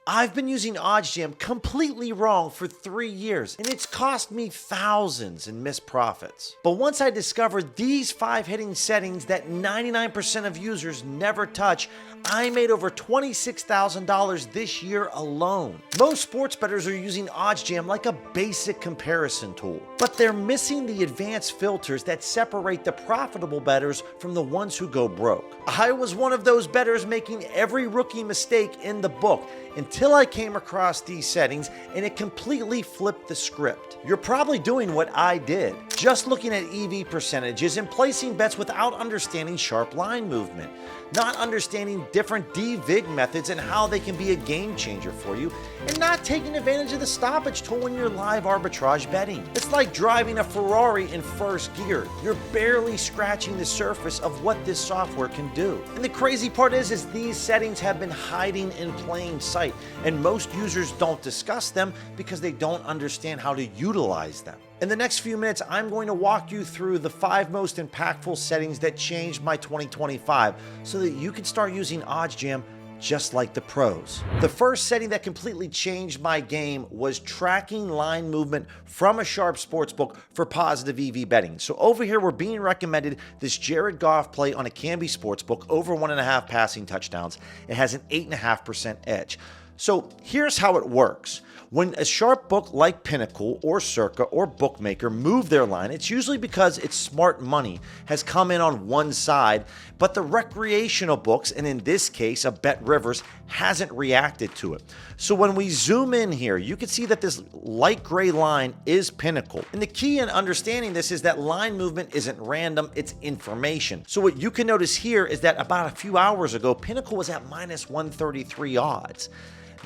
I've been using OddsJam completely wrong for 3 years, and it's cost me thousands in missed profits. But once I discovered these 5 hidden settings that 99% of users never touch, I made over $26,000 this year alone. Most sports bettors are using OddsJam like a basic comparison tool, but they're missing the advanced filters that separate the profitable bettors from the ones who go broke. I was one of those bettors making every rookie mistake in the book until I came across these settings, and it completely flipped the script. You're probably doing what I did, just looking at EV percentages and placing bets without understanding sharp line movement, not understanding different Devig methods and how they can be a game changer for you, and not taking advantage of the stoppage tool when you're live arbitrage betting. It's like driving a Ferrari in first gear. You're barely scratching the surface of what this software can do. And the crazy part is these settings have been hiding in plain sight, and most users don't discuss them because they don't understand how to utilize them. In the next few minutes, I'm going to walk you through the 5 most impactful settings that changed my 2025 so that you can start using OddsJam just like the pros. The first setting that completely changed my game was tracking line movement from a sharp sportsbook for positive EV betting. So over here, we're being recommended this Jared Goff play on a Canby sportsbook over 1.5 passing touchdowns. It has an 8.5% edge. So here's how it works. When a sharp book like Pinnacle or Circa or Bookmaker move their line, it's usually because its smart money has come in on one side, but the recreational books, and in this case, a Bet Rivers, hasn't reacted to it. So when we zoom in here, you can see that this light gray line is Pinnacle. And the key in understanding this is that line movement isn't random, it's information. So what you can notice here is that about a few hours ago, Pinnacle was at minus 133 odds.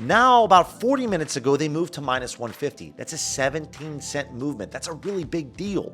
Now, about 40 minutes ago, they moved to minus 150. That's a 17-cent movement. That's a really big deal.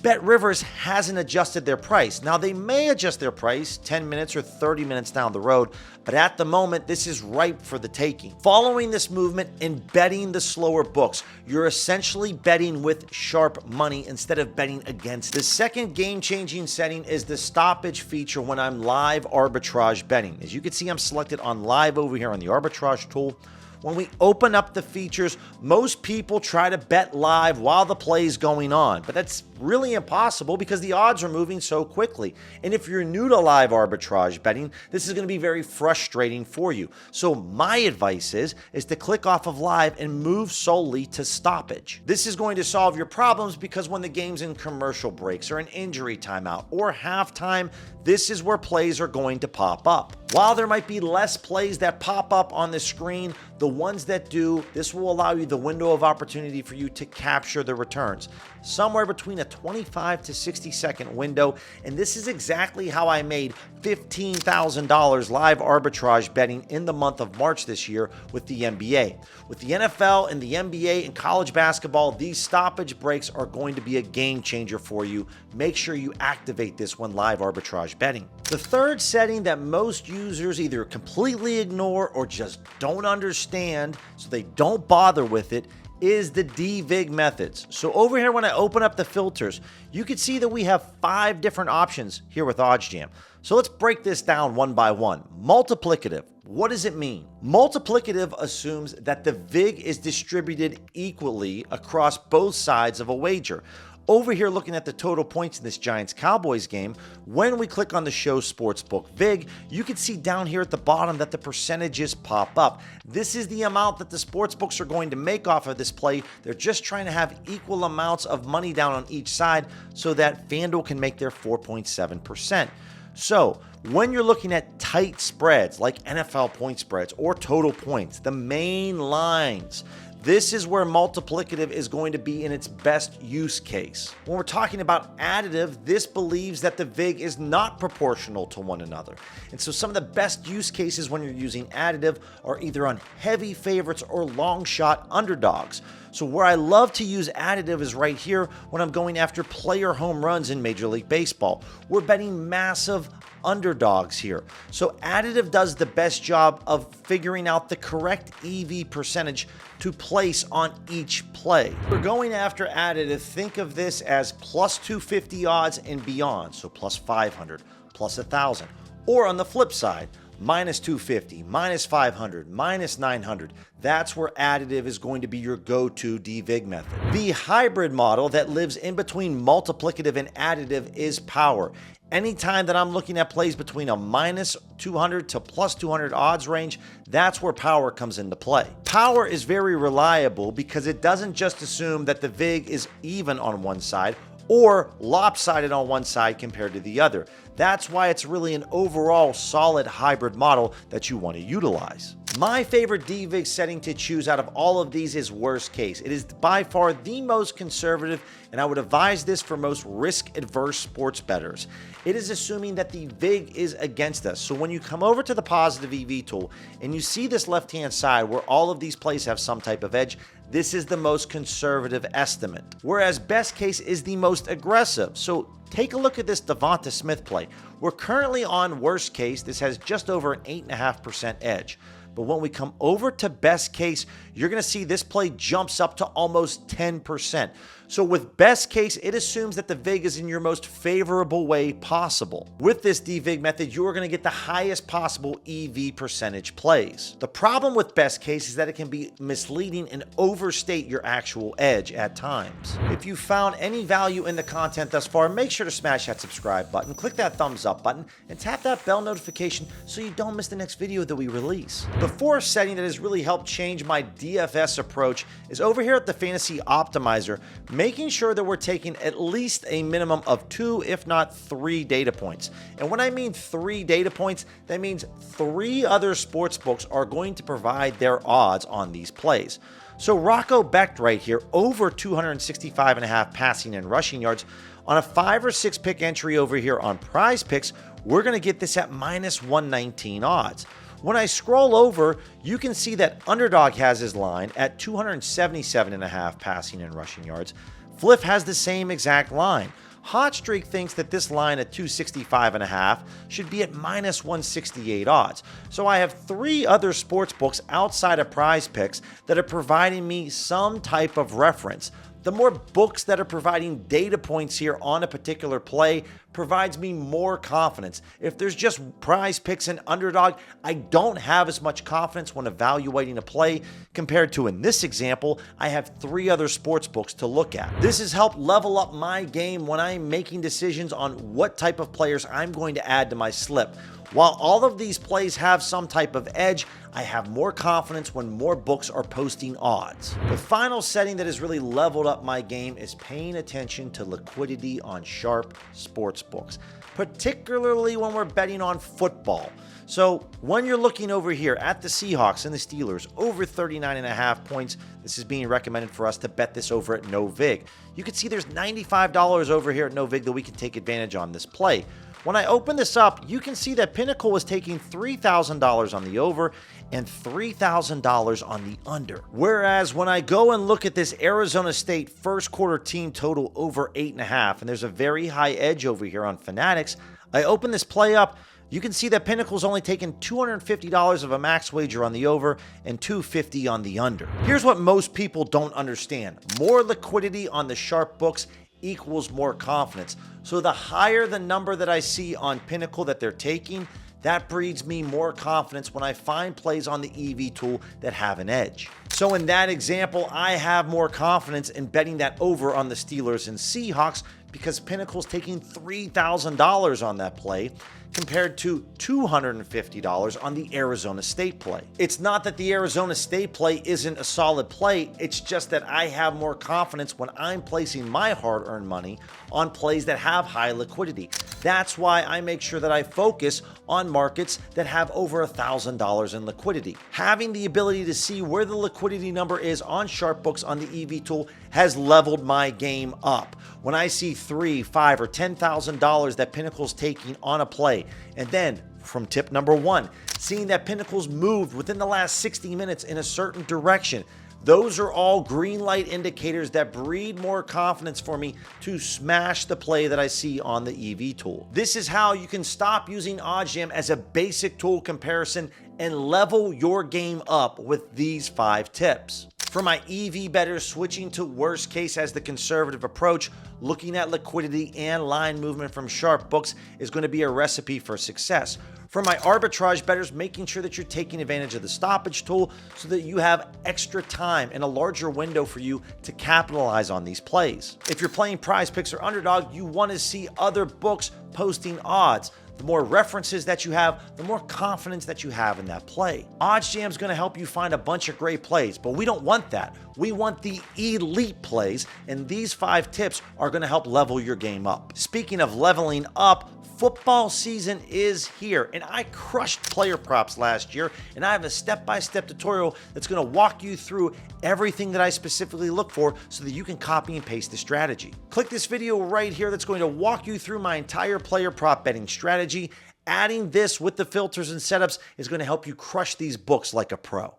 Bet Rivers hasn't adjusted their price. Now, they may adjust their price 10 minutes or 30 minutes down the road, but at the moment, this is ripe for the taking. Following this movement and betting the slower books, you're essentially betting with sharp money instead of betting against. The second game-changing setting is the stoppage feature when I'm live arbitrage betting. As you can see, I'm selected on live over here on the arbitrage tool. When we open up the features, most people try to bet live while the play is going on, but that's really impossible because the odds are moving so quickly. And if you're new to live arbitrage betting, this is going to be very frustrating for you. So my advice is to click off of live and move solely to stoppage. This is going to solve your problems because when the game's in commercial breaks or an injury timeout or halftime, this is where plays are going to pop up. While there might be less plays that pop up on the screen, the ones that do, this will allow you the window of opportunity for you to capture the returns, somewhere between a 25 to 60 second window. And this is exactly how I made $15,000 live arbitrage betting in the month of March this year with the NBA. With the NFL and the NBA and college basketball, these stoppage breaks are going to be a game changer for you. Make sure you activate this when live arbitrage betting. The third setting that most users either completely ignore or just don't understand, so they don't bother with it, is the Devig methods. So over here, when I open up the filters, you can see that we have 5 different options here with OddsJam. So let's break this down one by one. Multiplicative. What does it mean? Multiplicative assumes that the VIG is distributed equally across both sides of a wager. Over here, looking at the total points in this Giants-Cowboys game, when we click on the Show Sportsbook VIG, you can see down here at the bottom that the percentages pop up. This is the amount that the sportsbooks are going to make off of this play. They're just trying to have equal amounts of money down on each side so that FanDuel can make their 4.7%. So when you're looking at tight spreads like NFL point spreads or total points, the main lines, this is where multiplicative is going to be in its best use case. When we're talking about additive, this believes that the VIG is not proportional to one another. And so some of the best use cases when you're using additive are either on heavy favorites or long shot underdogs. So where I love to use additive is right here when I'm going after player home runs in Major League Baseball. We're betting massive underdogs here. So additive does the best job of figuring out the correct EV percentage to place on each play. We're going after additive. Think of this as plus 250 odds and beyond. So plus 500, plus 1,000. Or on the flip side, minus 250, minus 500, minus 900. That's where additive is going to be your go-to Devig method. The hybrid model that lives in between multiplicative and additive is power. Anytime that I'm looking at plays between a minus 200 to plus 200 odds range, that's where power comes into play. Power is very reliable because it doesn't just assume that the VIG is even on one side or lopsided on one side compared to the other. That's why it's really an overall solid hybrid model that you want to utilize. My favorite Devig setting to choose out of all of these is worst case. It is by far the most conservative, and I would advise this for most risk-adverse sports bettors. It is assuming that the VIG is against us. So when you come over to the positive EV tool and you see this left-hand side where all of these plays have some type of edge, this is the most conservative estimate. Whereas best case is the most aggressive. So take a look at this Devonta Smith play. We're currently on worst case. This has just over an 8.5% edge. But when we come over to best case, you're going to see this play jumps up to almost 10%. So with best case, it assumes that the VIG is in your most favorable way possible. With this Devig method, you are going to get the highest possible EV percentage plays. The problem with best case is that it can be misleading and overstate your actual edge at times. If you found any value in the content thus far, make sure to smash that subscribe button, click that thumbs up button, and tap that bell notification so you don't miss the next video that we release. The fourth setting that has really helped change my DFS approach is over here at the Fantasy Optimizer, making sure that we're taking at least a minimum of 2, if not 3 data points. And when I mean 3 data points, that means 3 other sports books are going to provide their odds on these plays. So Rocco Becht right here, over 265.5 passing and rushing yards. On a 5 or 6 pick entry over here on Prize Picks, we're going to get this at minus 119 odds. When I scroll over, you can see that Underdog has his line at 277.5 passing and rushing yards. Fliff has the same exact line. Hot Streak thinks that this line at 265.5 should be at minus 168 odds. So I have 3 other sports books outside of Prize Picks that are providing me some type of reference. The more books that are providing data points here on a particular play provides me more confidence. If there's just Prize Picks and Underdog, I don't have as much confidence when evaluating a play compared to, in this example, I have 3 other sports books to look at. This has helped level up my game when I'm making decisions on what type of players I'm going to add to my slip. While all of these plays have some type of edge, I have more confidence when more books are posting odds. The final setting that has really leveled up my game is paying attention to liquidity on sharp sports books, particularly when we're betting on football. So when you're looking over here at the Seahawks and the Steelers, over 39.5 points, this is being recommended for us to bet this over at no vig. You can see there's $95 over here at no vig that we can take advantage on this play. When I open this up, you can see that Pinnacle was taking $3,000 on the over and $3,000 on the under. Whereas when I go and look at this Arizona State first quarter team total over 8.5, and there's a very high edge over here on Fanatics, I open this play up, you can see that Pinnacle's only taken $250 of a max wager on the over and $250 on the under. Here's what most people don't understand. More liquidity on the sharp books equals more confidence. So the higher the number that I see on Pinnacle that they're taking, that breeds me more confidence when I find plays on the EV tool that have an edge. So in that example, I have more confidence in betting that over on the Steelers and Seahawks because Pinnacle's taking $3,000 on that play compared to $250 on the Arizona State play. It's not that the Arizona State play isn't a solid play, it's just that I have more confidence when I'm placing my hard-earned money on plays that have high liquidity. That's why I make sure that I focus on markets that have over $1,000 in liquidity. Having the ability to see where the liquidity number is on sharp books on the EV tool has leveled my game up. When I see $3,000, $5,000, or $10,000 that Pinnacle's taking on a play, and then from tip number 1, seeing that Pinnacle's moved within the last 60 minutes in a certain direction, those are all green light indicators that breed more confidence for me to smash the play that I see on the EV tool. This is how you can stop using OddsJam as a basic tool comparison and level your game up with these 5 tips. For my EV bettors, switching to worst case as the conservative approach, looking at liquidity and line movement from sharp books is going to be a recipe for success. For my arbitrage bettors, making sure that you're taking advantage of the stoppage tool so that you have extra time and a larger window for you to capitalize on these plays. If you're playing prize picks or underdog, you want to see other books posting odds. The more references that you have, the more confidence that you have in that play. OddsJam is going to help you find a bunch of great plays, but we don't want that. We want the elite plays, and these 5 tips are going to help level your game up. Speaking of leveling up, football season is here, and I crushed player props last year, and I have a step-by-step tutorial that's going to walk you through everything that I specifically look for so that you can copy and paste the strategy. Click this video right here that's going to walk you through my entire player prop betting strategy. Adding this with the filters and setups is going to help you crush these books like a pro.